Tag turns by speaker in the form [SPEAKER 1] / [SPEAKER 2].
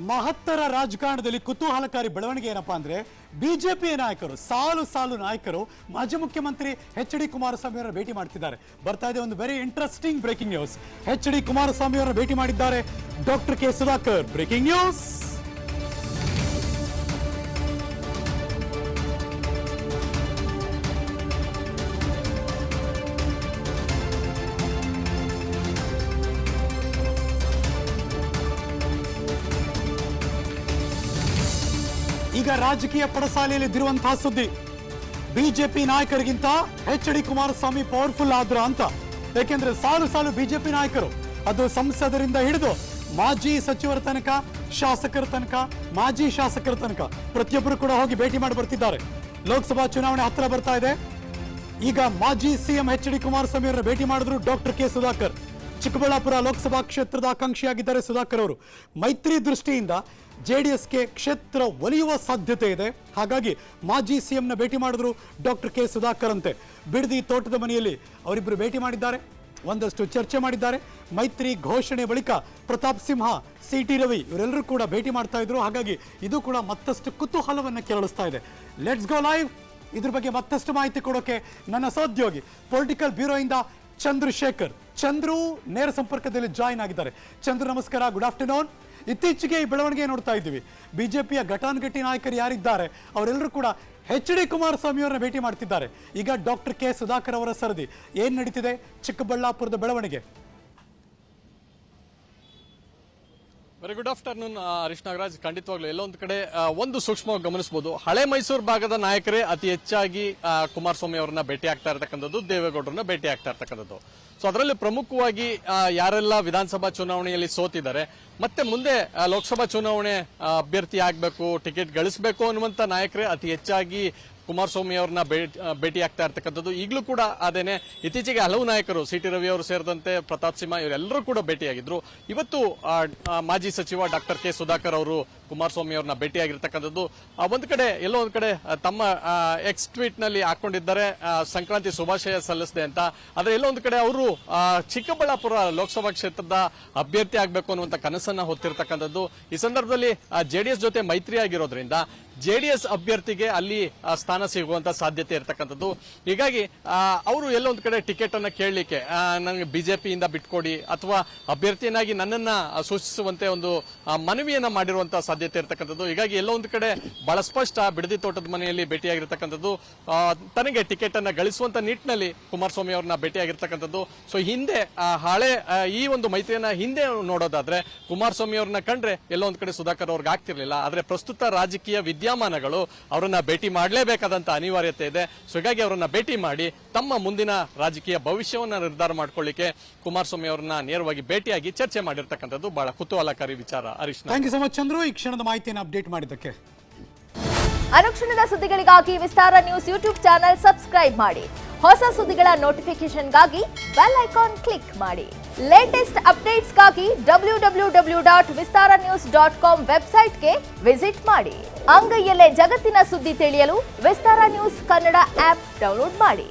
[SPEAKER 1] ಮಹತ್ತರ ರಾಜಕಾರಣದಲ್ಲಿ ಕುತೂಹಲಕಾರಿ ಬೆಳವಣಿಗೆ ಏನಪ್ಪಾ ಅಂದ್ರೆ ಬಿಜೆಪಿ ನಾಯಕರು ಸಾಲು ಸಾಲು ನಾಯಕರು ಮಾಜಿ ಮುಖ್ಯಮಂತ್ರಿ ಎಚ್.ಡಿ. ಕುಮಾರಸ್ವಾಮಿ ಅವರ ಭೇಟಿ ಮಾಡ್ತಿದ್ದಾರೆ. ಬರ್ತಾ ಇದೆ ಒಂದು very interesting breaking news. HD. Kumaraswamy ಅವರ ಭೇಟಿ ಮಾಡಿದ್ದಾರೆ doctor K Sudhakar. Breaking news. ಈಗ ರಾಜಕೀಯ ಪಡಸಾಲೆಯಲ್ಲಿ ಇದ್ದಿರುವಂತಹ ಸುದ್ದಿ, ಬಿಜೆಪಿ ನಾಯಕರಿಗಿಂತ ಎಚ್.ಡಿ. ಕುಮಾರಸ್ವಾಮಿ ಪವರ್ಫುಲ್ ಆದ್ರ ಅಂತ. ಯಾಕೆಂದ್ರೆ ಸಾಲು ಸಾಲು ಬಿಜೆಪಿ ನಾಯಕರು, ಅದು ಸಂಸದರಿಂದ ಹಿಡಿದು ಮಾಜಿ ಸಚಿವರ ತನಕ, ಶಾಸಕರ ತನಕ, ಮಾಜಿ ಶಾಸಕರ ತನಕ ಪ್ರತಿಯೊಬ್ಬರು ಕೂಡ ಹೋಗಿ ಭೇಟಿ ಮಾಡಿ ಬರ್ತಿದ್ದಾರೆ. ಲೋಕಸಭಾ ಚುನಾವಣೆ ಹತ್ರ ಬರ್ತಾ ಇದೆ. ಈಗ ಮಾಜಿ ಸಿಎಂ ಎಚ್.ಡಿ. ಕುಮಾರಸ್ವಾಮಿ ಅವರ ಭೇಟಿ ಮಾಡಿದ್ರು ಡಾಕ್ಟರ್ ಕೆ ಸುಧಾಕರ್. ಚಿಕ್ಕಬಳ್ಳಾಪುರ ಲೋಕಸಭಾ ಕ್ಷೇತ್ರದ ಆಕಾಂಕ್ಷಿಯಾಗಿದ್ದಾರೆ ಸುಧಾಕರ್ ಅವರು. ಮೈತ್ರಿ ದೃಷ್ಟಿಯಿಂದ ಜೆಡಿಎಸ್ಗೆ ಕ್ಷೇತ್ರ ಒಲಿಯುವ ಸಾಧ್ಯತೆ ಇದೆ. ಹಾಗಾಗಿ ಮಾಜಿ ಸಿಎಂನ ಭೇಟಿ ಮಾಡಿದ್ರು ಡಾಕ್ಟರ್ ಕೆ ಸುಧಾಕರ್ ಅಂತೆ. ಬಿಡದಿ ತೋಟದ ಮನೆಯಲ್ಲಿ ಅವರಿಬ್ಬರು ಭೇಟಿ ಮಾಡಿದ್ದಾರೆ, ಒಂದಷ್ಟು ಚರ್ಚೆ ಮಾಡಿದ್ದಾರೆ. ಮೈತ್ರಿ ಘೋಷಣೆ ಬಳಿಕ ಪ್ರತಾಪ್ ಸಿಂಹ, ಸಿ.ಟಿ. ರವಿ ಇವರೆಲ್ಲರೂ ಕೂಡ ಭೇಟಿ ಮಾಡ್ತಾ ಇದ್ರು. ಹಾಗಾಗಿ ಇದು ಕೂಡ ಮತ್ತಷ್ಟು ಕುತೂಹಲವನ್ನು ಕೆರಳಿಸ್ತಾ ಇದೆ. Let's go live. ಇದ್ರ ಬಗ್ಗೆ ಮತ್ತಷ್ಟು ಮಾಹಿತಿ ಕೊಡೋಕೆ ನನ್ನ ಸಹೋದ್ಯೋಗಿ ಪೊಲಿಟಿಕಲ್ ಬ್ಯೂರೋ ಇಂದ ಚಂದ್ರಶೇಖರ್, ಚಂದ್ರು ನೇರ ಸಂಪರ್ಕದಲ್ಲಿ ಜಾಯಿನ್ ಆಗಿದ್ದಾರೆ. ಚಂದ್ರು ನಮಸ್ಕಾರ, ಗುಡ್ ಆಫ್ಟರ್ನೂನ್. ಇತ್ತೀಚೆಗೆ ಈ ಬೆಳವಣಿಗೆ ನೋಡ್ತಾ ಇದ್ದೀವಿ, ಬಿಜೆಪಿಯ ಘಟಾನುಘಟಿ ನಾಯಕರು ಯಾರಿದ್ದಾರೆ ಅವರೆಲ್ಲರೂ ಕೂಡ ಎಚ್.ಡಿ. ಕುಮಾರಸ್ವಾಮಿ ಅವರನ್ನ ಭೇಟಿ ಮಾಡ್ತಿದ್ದಾರೆ. ಈಗ ಡಾಕ್ಟರ್ ಕೆ ಸುಧಾಕರ್ ಅವರ ಸರದಿ ಏನ್ ನಡೀತಿದೆ ಚಿಕ್ಕಬಳ್ಳಾಪುರದ ಬೆಳವಣಿಗೆ?
[SPEAKER 2] Very good afternoon Harish Nagaraj. ಖಂಡಿತವಾಗ್ಲೂ ಎಲ್ಲೊಂದು ಕಡೆ ಒಂದು ಸೂಕ್ಷ್ಮವಾಗಿ ಗಮನಿಸಬಹುದು, ಹಳೆ ಮೈಸೂರು ಭಾಗದ ನಾಯಕರೇ ಅತಿ ಹೆಚ್ಚಾಗಿ ಕುಮಾರಸ್ವಾಮಿ ಅವರನ್ನ ಭೇಟಿ ಆಗ್ತಾ ಇರತಕ್ಕಂಥದ್ದು, ದೇವೇಗೌಡರನ್ನ ಭೇಟಿ ಆಗ್ತಾ ಇರತಕ್ಕಂಥದ್ದು. ಸೊ ಅದರಲ್ಲಿ ಪ್ರಮುಖವಾಗಿ ಯಾರೆಲ್ಲ ವಿಧಾನಸಭಾ ಚುನಾವಣೆಯಲ್ಲಿ ಸೋತಿದ್ದಾರೆ, ಮತ್ತೆ ಮುಂದೆ ಲೋಕಸಭಾ ಚುನಾವಣೆ ಅಭ್ಯರ್ಥಿ ಆಗಬೇಕು, ಟಿಕೆಟ್ ಗಳಿಸಬೇಕು ಅನ್ನುವಂಥ ನಾಯಕರೇ ಅತಿ ಹೆಚ್ಚಾಗಿ ಕುಮಾರಸ್ವಾಮಿ ಅವ್ರನ್ನ ಭೇಟಿ ಆಗ್ತಾ ಇರ್ತಕ್ಕಂಥದ್ದು. ಈಗಲೂ ಕೂಡ ಅದೇನೆ, ಇತ್ತೀಚೆಗೆ ಹಲವು ನಾಯಕರು, ಸಿ.ಟಿ. ರವಿ ಅವರು ಸೇರಿದಂತೆ ಪ್ರತಾಪ್ ಸಿಂಹ ಇವರೆಲ್ಲರೂ ಕೂಡ ಭೇಟಿಯಾಗಿದ್ರು. ಇವತ್ತು ಮಾಜಿ ಸಚಿವ ಡಾಕ್ಟರ್ ಕೆ ಸುಧಾಕರ್ ಅವರು ಕುಮಾರಸ್ವಾಮಿ ಅವ್ರನ್ನ ಭೇಟಿಯಾಗಿರ್ತಕ್ಕಂಥದ್ದು. ಒಂದು ಕಡೆ ಎಲ್ಲೋ ಒಂದು ಕಡೆ ತಮ್ಮ ಎಕ್ಸ್ ಟ್ವೀಟ್ ನಲ್ಲಿ ಹಾಕೊಂಡಿದ್ದಾರೆ ಸಂಕ್ರಾಂತಿ ಶುಭಾಶಯ ಸಲ್ಲಿಸಿದೆ ಅಂತ. ಆದ್ರೆ ಎಲ್ಲೋ ಒಂದು ಕಡೆ ಅವರು ಚಿಕ್ಕಬಳ್ಳಾಪುರ ಲೋಕಸಭಾ ಕ್ಷೇತ್ರದ ಅಭ್ಯರ್ಥಿ ಆಗಬೇಕು ಅನ್ನುವಂಥ ಕನಸನ್ನ ಹೊತ್ತಿರ್ತಕ್ಕಂಥದ್ದು. ಈ ಸಂದರ್ಭದಲ್ಲಿ ಜೆಡಿಎಸ್ ಜೊತೆ ಮೈತ್ರಿ ಆಗಿರೋದ್ರಿಂದ ಜೆಡಿಎಸ್ ಅಭ್ಯರ್ಥಿಗೆ ಅಲ್ಲಿ ಸ್ಥಾನ ಸಿಗುವಂತ ಸಾಧ್ಯತೆ ಇರತಕ್ಕಂಥದ್ದು. ಹೀಗಾಗಿ ಅವರು ಎಲ್ಲೋ ಒಂದು ಕಡೆ ಟಿಕೆಟ್ ಅನ್ನ ಕೇಳಲಿಕ್ಕೆ ನನಗೆ ಬಿಜೆಪಿಯಿಂದ ಬಿಟ್ಕೊಡಿ ಅಥವಾ ಅಭ್ಯರ್ಥಿಯನ್ನಾಗಿ ನನ್ನನ್ನ ಸೂಚಿಸುವಂತೆ ಒಂದು ಮನವಿಯನ್ನ ಮಾಡಿರುವಂತಹ ಸಾಧ್ಯತೆ ಇರತಕ್ಕಂಥದ್ದು. ಹೀಗಾಗಿ ಎಲ್ಲೋ ಒಂದು ಕಡೆ ಬಹಳ ಸ್ಪಷ್ಟ ಬಿಡದಿ ತೋಟದ ಮನೆಯಲ್ಲಿ ಭೇಟಿಯಾಗಿರ್ತಕ್ಕಂಥದ್ದು. ತನಗೆ ಟಿಕೆಟ್ ಅನ್ನ ಗಳಿಸುವಂತ ನಿಟ್ಟಿನಲ್ಲಿ ಕುಮಾರಸ್ವಾಮಿ ಅವ್ರನ್ನ ಭೇಟಿಯಾಗಿರ್ತಕ್ಕಂಥದ್ದು. ಸೊ ಹಿಂದೆ ಹಳೆ ಈ ಒಂದು ಮೈತ್ರಿಯನ್ನ ಹಿಂದೆ ನೋಡೋದಾದ್ರೆ ಕುಮಾರಸ್ವಾಮಿ ಅವ್ರನ್ನ ಕಂಡ್ರೆ ಎಲ್ಲೋ ಒಂದು ಕಡೆ ಸುಧಾಕರ್ ಅವ್ರಿಗೆ ಆಗ್ತಿರ್ಲಿಲ್ಲ. ಆದ್ರೆ ಪ್ರಸ್ತುತ ರಾಜಕೀಯ ವಿದ್ಯಮಾನಗಳು ಅವರನ್ನ ಭೇಟಿ ಮಾಡಲೇಬೇಕಾದಂತ ಅನಿವಾರ್ಯತೆ ಇದೆ. ಸೊ ಹೀಗಾಗಿ ಅವರನ್ನ ಭೇಟಿ ಮಾಡಿ ತಮ್ಮ ಮುಂದಿನ ರಾಜಕೀಯ ಭವಿಷ್ಯವನ್ನ ನಿರ್ಧಾರ ಮಾಡ್ಕೊಳ್ಳಿಕ್ಕೆ ಕುಮಾರಸ್ವಾಮಿ ಅವರನ್ನ ನೇರವಾಗಿ ಭೇಟಿಯಾಗಿ ಚರ್ಚೆ ಮಾಡಿರ್ತಕ್ಕಂಥದ್ದು ಬಹಳ ಕುತೂಹಲಕಾರಿ ವಿಚಾರ. Harish,
[SPEAKER 1] thank you so much Chandru, ಈ ಕ್ಷಣದ ಮಾಹಿತಿಯನ್ನು ಅಪ್ಡೇಟ್ ಮಾಡಿದ್ದಕ್ಕೆ.
[SPEAKER 3] ಅನುಕ್ಷಣದ ಸುದ್ದಿಗಳಿಗಾಗಿ Vistara news YouTube channel subscribe ಮಾಡಿ. ಹೊಸ ಸುದ್ದಿಗಳ ನೋಟಿಫಿಕೇಶನ್ಗಾಗಿ ಬೆಲ್ ಐಕಾನ್ ಕ್ಲಿಕ್ ಮಾಡಿ. ಲೇಟೆಸ್ಟ್ ಅಪ್ಡೇಟ್ಸ್ಗಾಗಿ www.vistaranews.com ವೆಬ್ಸೈಟ್ಗೆ ವಿಸಿಟ್ ಮಾಡಿ. ಅಂಗೈಯಲ್ಲೇ ಜಗತ್ತಿನ ಸುದ್ದಿ ತಿಳಿಯಲು Vistara news Kannada app download ಮಾಡಿ.